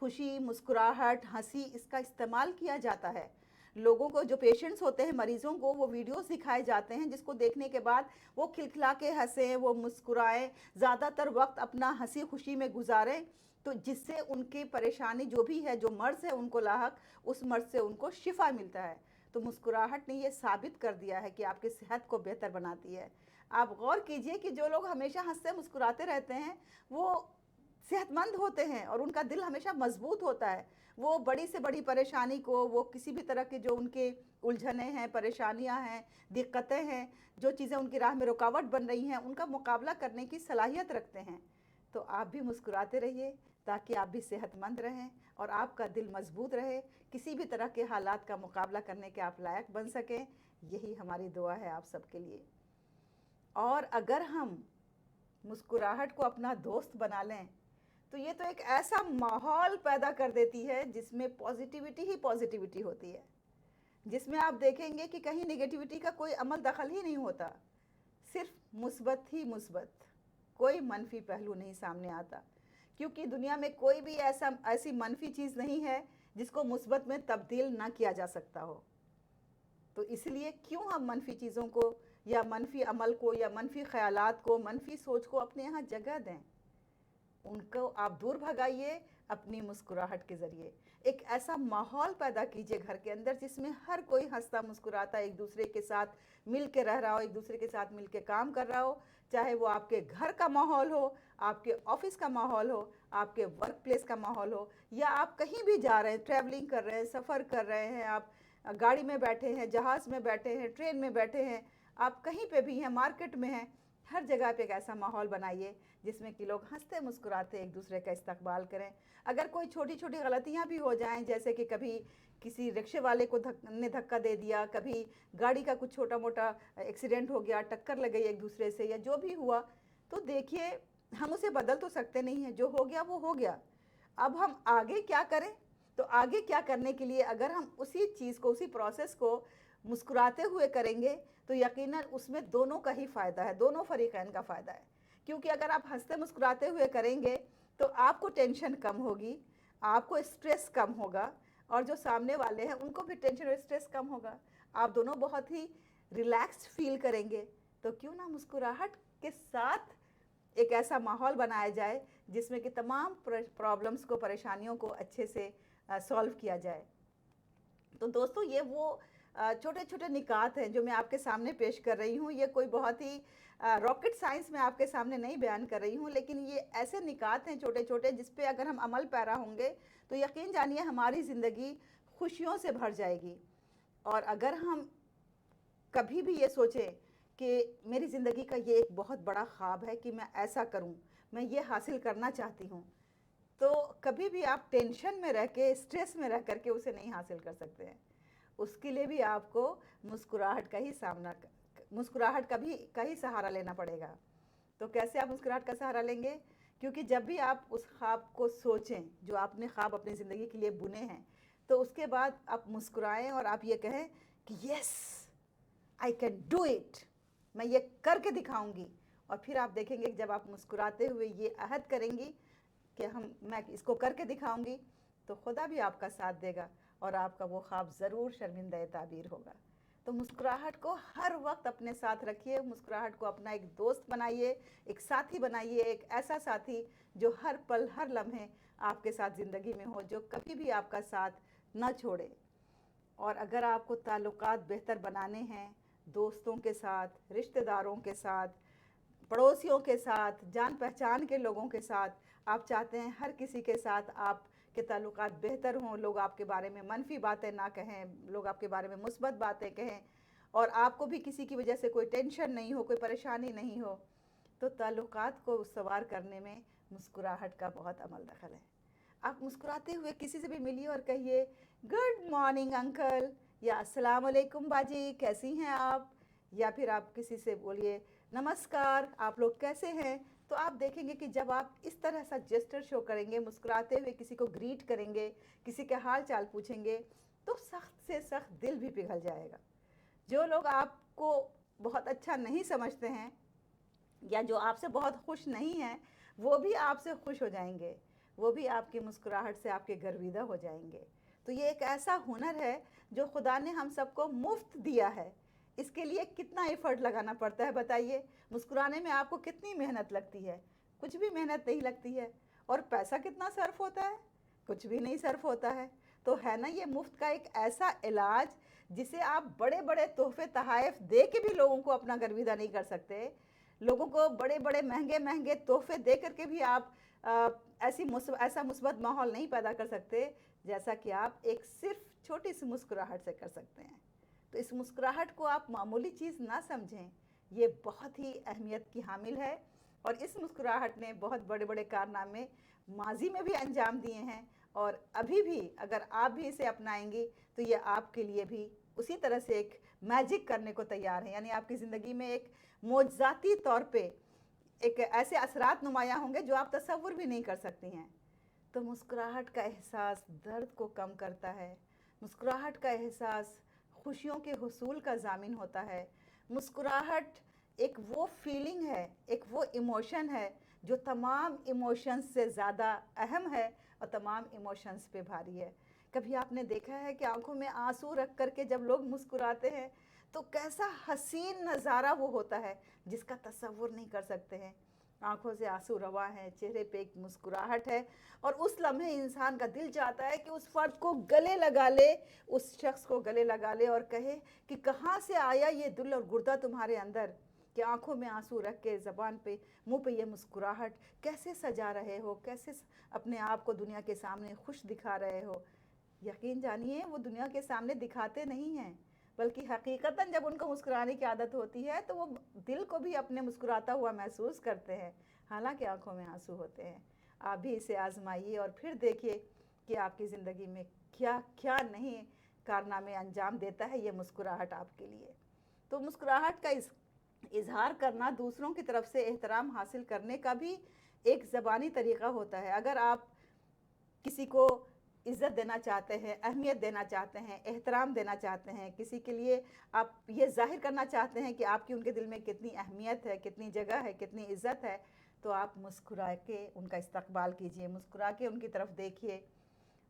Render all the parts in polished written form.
خوشی، مسکراہٹ، ہنسی، اس کا استعمال کیا جاتا ہے. لوگوں کو جو پیشنٹس ہوتے ہیں، مریضوں کو وہ ویڈیوز دکھائے جاتے ہیں جس کو دیکھنے کے بعد وہ کھلکھلا کے ہنسیں، وہ مسکرائیں، زیادہ تر وقت اپنا ہنسی خوشی میں گزاریں، تو جس سے ان کی پریشانی جو بھی ہے، جو مرض ہے ان کو لاحق، اس مرض سے ان کو شفا ملتا ہے. تو مسکراہٹ نے یہ ثابت کر دیا ہے کہ آپ کی صحت کو بہتر بناتی ہے. آپ غور کیجئے کہ جو لوگ ہمیشہ ہنستے مسکراتے رہتے ہیں وہ صحت مند ہوتے ہیں اور ان کا دل ہمیشہ مضبوط ہوتا ہے. وہ بڑی سے بڑی پریشانی کو، وہ کسی بھی طرح کے جو ان کے الجھنیں ہیں، پریشانیاں ہیں، دقتیں ہیں، جو چیزیں ان کی راہ میں رکاوٹ بن رہی ہیں، ان کا مقابلہ کرنے کی صلاحیت رکھتے ہیں. تو آپ بھی مسکراتے رہیے تاکہ آپ بھی صحت مند رہیں اور آپ کا دل مضبوط رہے، کسی بھی طرح کے حالات کا مقابلہ کرنے کے آپ لائق بن سکیں. یہی ہماری دعا ہے آپ سب کے لیے. اور اگر ہم مسکراہٹ کو اپنا دوست بنا لیں تو یہ تو ایک ایسا ماحول پیدا کر دیتی ہے جس میں پازیٹیوٹی ہی پازیٹیوٹی ہوتی ہے، جس میں آپ دیکھیں گے کہ کہیں نگیٹیوٹی کا کوئی عمل دخل ہی نہیں ہوتا، صرف مثبت ہی مثبت، کوئی منفی پہلو نہیں سامنے آتا. کیونکہ دنیا میں کوئی بھی ایسی منفی چیز نہیں ہے جس کو مثبت میں تبدیل نہ کیا جا سکتا ہو. تو اس لیے کیوں ہم منفی چیزوں کو یا منفی عمل کو یا منفی خیالات کو، منفی سوچ کو اپنے یہاں جگہ دیں. ان کو آپ دور بھگائیے اپنی مسکراہٹ کے ذریعے. ایک ایسا ماحول پیدا کیجئے گھر کے اندر جس میں ہر کوئی ہنستا مسکراتا ایک دوسرے کے ساتھ مل کے رہ رہا ہو، ایک دوسرے کے ساتھ مل کے کام کر رہا ہو. چاہے وہ آپ کے گھر کا ماحول ہو، آپ کے آفس کا ماحول ہو، آپ کے ورک پلیس کا ماحول ہو، یا آپ کہیں بھی جا رہے ہیں، ٹریولنگ کر رہے ہیں، سفر کر رہے ہیں، آپ گاڑی میں بیٹھے ہیں، جہاز میں بیٹھے ہیں، ٹرین میں بیٹھے ہیں، آپ کہیں پہ بھی ہیں، مارکیٹ میں ہیں، ہر جگہ پہ ایک ایسا ماحول بنائیے جس میں کہ لوگ ہنستے مسکراتے ایک دوسرے کا استقبال کریں. اگر کوئی چھوٹی چھوٹی غلطیاں بھی ہو جائیں، جیسے کہ کبھی کسی رکشے والے کو نے دھکا دے دیا، کبھی گاڑی کا کچھ چھوٹا موٹا ایکسیڈنٹ ہو گیا، ٹکر لگ گئی ایک دوسرے سے، یا جو بھی ہوا، تو دیکھیے ہم اسے بدل تو سکتے نہیں ہیں، جو ہو گیا وہ ہو گیا. اب ہم آگے کیا کریں؟ تو آگے کیا کرنے کے لیے اگر ہم اسی چیز کو، اسی پروسیس کو مسکراتے ہوئے کریں گے تو یقیناً اس میں دونوں کا ہی فائدہ ہے، دونوں فریقین کا فائدہ ہے. کیونکہ اگر آپ ہنستے مسکراتے ہوئے کریں گے تو آپ کو ٹینشن کم ہوگی، آپ کو اسٹریس کم ہوگا، اور جو سامنے والے ہیں ان کو بھی ٹینشن اور اسٹریس کم ہوگا. آپ دونوں بہت ہی ریلیکسڈ فیل کریں گے. تو کیوں نہ مسکراہٹ کے ساتھ ایک ایسا ماحول بنایا جائے جس میں کہ تمام پرابلمس کو، پریشانیوں کو اچھے سے سولو کیا جائے. تو دوستو یہ وہ چھوٹے چھوٹے نکات ہیں جو میں آپ کے سامنے پیش کر رہی ہوں. یہ کوئی بہت ہی راکٹ سائنس میں آپ کے سامنے نہیں بیان کر رہی ہوں، لیکن یہ ایسے نکات ہیں چھوٹے چھوٹے جس پہ اگر ہم عمل پیرا ہوں گے تو یقین جانیے ہماری زندگی خوشیوں سے بھر جائے گی. اور اگر ہم کبھی بھی یہ سوچیں کہ میری زندگی کا یہ ایک بہت بڑا خواب ہے کہ میں ایسا کروں، میں یہ حاصل کرنا چاہتی ہوں، تو کبھی بھی آپ ٹینشن میں رہ کے، اسٹریس میں رہ کر کے اسے نہیں حاصل کر سکتے ہیں. اس کے لیے بھی آپ کو مسکراہٹ کا ہی سہارا لینا پڑے گا. تو کیسے آپ مسکراہٹ کا سہارا لیں گے؟ کیونکہ جب بھی آپ اس خواب کو سوچیں جو آپ نے خواب اپنی زندگی کے لیے بنے ہیں، تو اس کے بعد آپ مسکرائیں اور آپ یہ کہیں کہ یس آئی کین ڈو اٹ، میں یہ کر کے دکھاؤں گی. اور پھر آپ دیکھیں گے کہ جب آپ مسکراتے ہوئے یہ عہد کریں گی کہ میں اس کو کر کے دکھاؤں گی، تو خدا بھی آپ کا ساتھ دے گا اور آپ کا وہ خواب ضرور شرمندہ تعبیر ہوگا. تو مسکراہٹ کو ہر وقت اپنے ساتھ رکھیے. مسکراہٹ کو اپنا ایک دوست بنائیے، ایک ساتھی بنائیے، ایک ایسا ساتھی جو ہر پل، ہر لمحے آپ کے ساتھ زندگی میں ہو، جو کبھی بھی آپ کا ساتھ نہ چھوڑے. اور اگر آپ کو تعلقات بہتر بنانے ہیں دوستوں کے ساتھ، رشتہ داروں کے ساتھ، پڑوسیوں کے ساتھ، جان پہچان کے لوگوں کے ساتھ، آپ چاہتے ہیں ہر کسی کے ساتھ آپ کے تعلقات بہتر ہوں، لوگ آپ کے بارے میں منفی باتیں نہ کہیں، لوگ آپ کے بارے میں مثبت باتیں کہیں، اور آپ کو بھی کسی کی وجہ سے کوئی ٹینشن نہیں ہو، کوئی پریشانی نہیں ہو، تو تعلقات کو استوار کرنے میں مسکراہٹ کا بہت عمل دخل ہے. آپ مسکراتے ہوئے کسی سے بھی ملیے اور کہیے گڈ مارننگ انکل، یا السلام علیکم باجی، کیسی ہیں آپ؟ یا پھر آپ کسی سے بولیے نمسکار، آپ لوگ کیسے ہیں؟ تو آپ دیکھیں گے کہ جب آپ اس طرح سا جسٹر شو کریں گے، مسکراتے ہوئے کسی کو گریٹ کریں گے، کسی کے حال چال پوچھیں گے، تو سخت سے سخت دل بھی پگھل جائے گا. جو لوگ آپ کو بہت اچھا نہیں سمجھتے ہیں یا جو آپ سے بہت خوش نہیں ہیں، وہ بھی آپ سے خوش ہو جائیں گے، وہ بھی آپ کی مسکراہٹ سے آپ کے گرویدہ ہو جائیں گے۔ تو یہ ایک ایسا ہنر ہے جو خدا نے ہم سب کو مفت دیا ہے۔ اس کے لیے کتنا ایفرٹ لگانا پڑتا ہے بتائیے؟ مسکرانے میں آپ کو کتنی محنت لگتی ہے؟ کچھ بھی محنت نہیں لگتی ہے۔ اور پیسہ کتنا صرف ہوتا ہے؟ کچھ بھی نہیں صرف ہوتا ہے۔ تو ہے نا یہ مفت کا ایک ایسا علاج جسے آپ بڑے بڑے تحفے تحائف دے کے بھی لوگوں کو اپنا گرویدہ نہیں کر سکتے، لوگوں کو بڑے بڑے مہنگے مہنگے تحفے دے کر کے بھی آپ ایسا مثبت ماحول نہیں پیدا کر سکتے جیسا کہ آپ ایک صرف چھوٹی سی مسکراہٹ سے کر سکتے ہیں۔ تو اس مسکراہٹ کو آپ معمولی چیز نہ سمجھیں، یہ بہت ہی اہمیت کی حامل ہے، اور اس مسکراہٹ نے بہت بڑے بڑے کارنامے ماضی میں بھی انجام دیے ہیں، اور ابھی بھی اگر آپ بھی اسے اپنائیں گی تو یہ آپ کے لیے بھی اسی طرح سے ایک میجک کرنے کو تیار ہے، یعنی آپ کی زندگی میں ایک معجزاتی طور پہ ایک ایسے اثرات نمایاں ہوں گے جو آپ تصور بھی نہیں کر سکتی ہیں۔ تو مسکراہٹ کا احساس درد کو کم کرتا ہے، مسکراہٹ کا احساس خوشیوں کے حصول کا ضامن ہوتا ہے، مسکراہٹ ایک وہ فیلنگ ہے، ایک وہ ایموشن ہے جو تمام ایموشنز سے زیادہ اہم ہے اور تمام ایموشنز پہ بھاری ہے۔ کبھی آپ نے دیکھا ہے کہ آنکھوں میں آنسو رکھ کر کے جب لوگ مسکراتے ہیں تو کیسا حسین نظارہ وہ ہوتا ہے جس کا تصور نہیں کر سکتے ہیں۔ آنکھوں سے آنسو رواں ہے، چہرے پہ ایک مسکراہٹ ہے، اور اس لمحے انسان کا دل چاہتا ہے کہ اس فرد کو گلے لگا لے، اس شخص کو گلے لگا لے اور کہے کہ کہاں سے آیا یہ دل اور گردہ تمہارے اندر کہ آنکھوں میں آنسو رکھ کے زبان پہ منہ پہ یہ مسکراہٹ کیسے سجا رہے ہو، کیسے اپنے آپ کو دنیا کے سامنے خوش دکھا رہے ہو۔ یقین جانیے وہ دنیا کے سامنے دکھاتے نہیں ہیں، بلکہ حقیقتاً جب ان کو مسکرانے کی عادت ہوتی ہے تو وہ دل کو بھی اپنے مسکراتا ہوا محسوس کرتے ہیں، حالانکہ آنکھوں میں آنسو ہوتے ہیں۔ آپ بھی اسے آزمائیے اور پھر دیکھیے کہ آپ کی زندگی میں کیا کیا نہیں کارنامے انجام دیتا ہے یہ مسکراہٹ آپ کے لیے۔ تو مسکراہٹ کا اظہار کرنا دوسروں کی طرف سے احترام حاصل کرنے کا بھی ایک زبانی طریقہ ہوتا ہے۔ اگر آپ کسی کو عزت دینا چاہتے ہیں، اہمیت دینا چاہتے ہیں، احترام دینا چاہتے ہیں، کسی کے لیے آپ یہ ظاہر کرنا چاہتے ہیں کہ آپ کی ان کے دل میں کتنی اہمیت ہے، کتنی جگہ ہے، کتنی عزت ہے، تو آپ مسکرا کے ان کا استقبال کیجئے، مسکرا کے ان کی طرف دیکھیے۔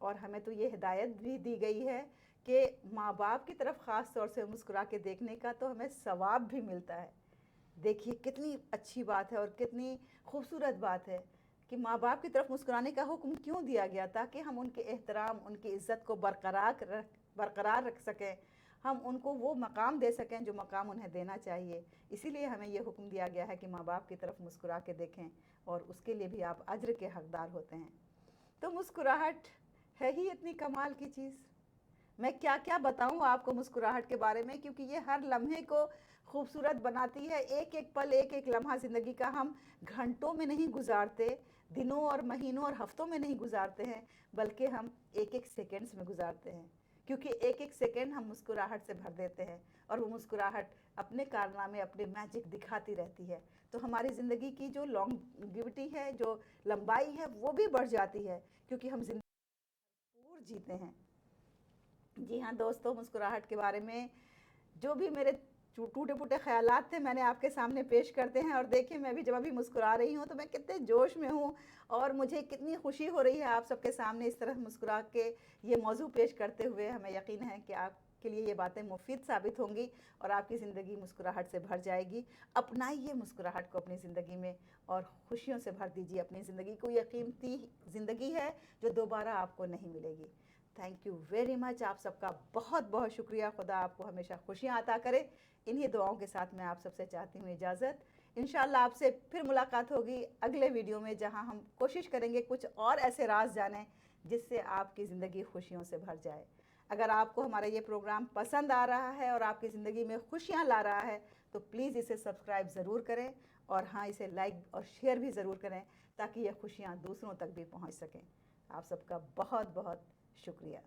اور ہمیں تو یہ ہدایت بھی دی گئی ہے کہ ماں باپ کی طرف خاص طور سے مسکرا کے دیکھنے کا تو ہمیں ثواب بھی ملتا ہے۔ دیکھیے کتنی اچھی بات ہے اور کتنی خوبصورت بات ہے کہ ماں باپ کی طرف مسکرانے کا حکم کیوں دیا گیا، تاکہ ہم ان کے احترام، ان کی عزت کو برقرار رکھ سکیں، ہم ان کو وہ مقام دے سکیں جو مقام انہیں دینا چاہیے۔ اسی لیے ہمیں یہ حکم دیا گیا ہے کہ ماں باپ کی طرف مسکرا کے دیکھیں، اور اس کے لیے بھی آپ اجر کے حقدار ہوتے ہیں۔ تو مسکراہٹ ہے ہی اتنی کمال کی چیز، میں کیا کیا بتاؤں آپ کو مسکراہٹ کے بارے میں، کیونکہ یہ ہر لمحے کو خوبصورت بناتی ہے۔ ایک ایک پل، ایک ایک لمحہ زندگی کا ہم گھنٹوں میں نہیں گزارتے، دنوں اور مہینوں اور ہفتوں میں نہیں گزارتے ہیں، بلکہ ہم ایک ایک سیکنڈز میں گزارتے ہیں، کیونکہ ایک ایک سیکنڈ ہم مسکراہٹ سے بھر دیتے ہیں، اور وہ مسکراہٹ اپنے کارنامے، اپنے میجک دکھاتی رہتی ہے۔ تو ہماری زندگی کی جو لانگیوٹی ہے، جو لمبائی ہے، وہ بھی بڑھ جاتی ہے، کیونکہ ہم زندگی پور جیتے ہیں۔ جی ہاں دوستو، مسکراہٹ کے بارے میں جو بھی میرے ٹوٹے پھوٹے خیالات تھے میں نے آپ کے سامنے پیش کرتے ہیں، اور دیکھیں میں بھی جب ابھی مسکرا رہی ہوں تو میں کتنے جوش میں ہوں، اور مجھے کتنی خوشی ہو رہی ہے آپ سب کے سامنے اس طرح مسکرا کے یہ موضوع پیش کرتے ہوئے۔ ہمیں یقین ہے کہ آپ کے لیے یہ باتیں مفید ثابت ہوں گی اور آپ کی زندگی مسکراہٹ سے بھر جائے گی۔ اپنائیے مسکراہٹ کو اپنی زندگی میں اور خوشیوں سے بھر دیجیے اپنی زندگی کو۔ یہ قیمتی زندگی ہے جو دوبارہ آپ کو نہیں ملے گی۔ تھینک یو ویری مچ، آپ سب کا بہت بہت شکریہ۔ خدا آپ کو ہمیشہ خوشیاں عطا کرے۔ انہی دعاؤں کے ساتھ میں آپ سب سے چاہتی ہوں اجازت۔ انشاءاللہ آپ سے پھر ملاقات ہوگی اگلے ویڈیو میں، جہاں ہم کوشش کریں گے کچھ اور ایسے راز جانیں جس سے آپ کی زندگی خوشیوں سے بھر جائے۔ اگر آپ کو ہمارا یہ پروگرام پسند آ رہا ہے اور آپ کی زندگی میں خوشیاں لا رہا ہے تو پلیز اسے سبسکرائب ضرور کریں، اور ہاں اسے لائک اور شیئر بھی ضرور کریں تاکہ یہ خوشیاں دوسروں تک بھی پہنچ سکیں۔ آپ سب کا بہت بہت شکریہ۔